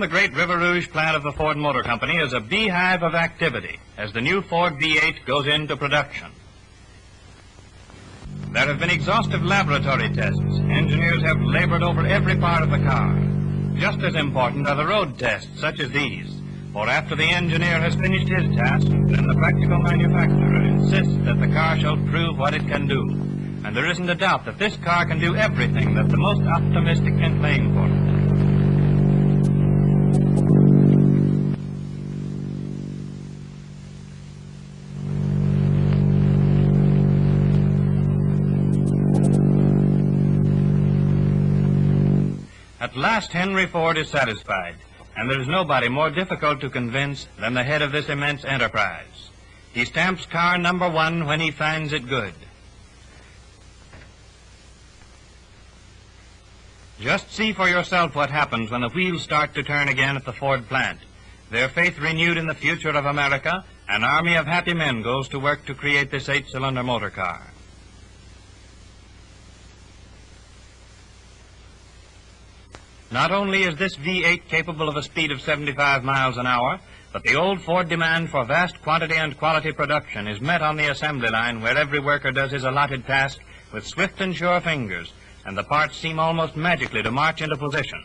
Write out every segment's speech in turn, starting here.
great River Rouge plant of the Ford Motor Company is a beehive of activity as the new Ford V-8 goes into production. There have been exhaustive laboratory tests. Engineers have labored over every part of the car. Just as important are the road tests, such as these. For after the engineer has finished his task, then the practical manufacturer insists that the car shall prove what it can do. And there isn't a doubt that this car can do everything that the most optimistic can claim for it. At last, Henry Ford is satisfied, and there is nobody more difficult to convince than the head of this immense enterprise. He stamps car number 1 when he finds it good. Just see for yourself what happens when the wheels start to turn again at the Ford plant. Their faith renewed in the future of America, an army of happy men goes to work to create this 8-cylinder motor car. Not only is this V-8 capable of a speed of 75 miles an hour, but the old Ford demand for vast quantity and quality production is met on the assembly line where every worker does his allotted task with swift and sure fingers, and the parts seem almost magically to march into position.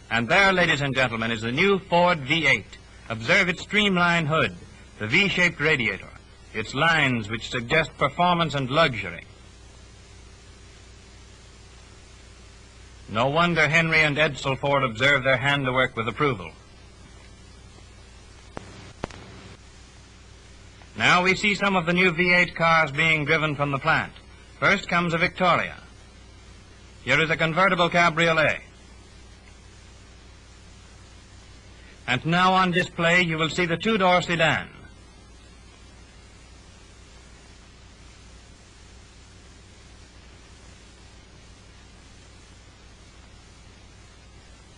And there, ladies and gentlemen, is the new Ford V-8. Observe its streamlined hood, the V-shaped radiator, its lines which suggest performance and luxury. No wonder Henry and Edsel Ford observed their handiwork with approval. Now we see some of the new V-8 cars being driven from the plant. First comes a Victoria. Here is a convertible cabriolet. And now on display you will see the two-door sedan.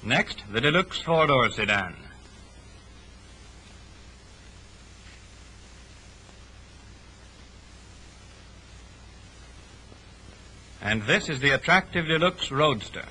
Next, the deluxe four-door sedan. And this is the attractive deluxe roadster.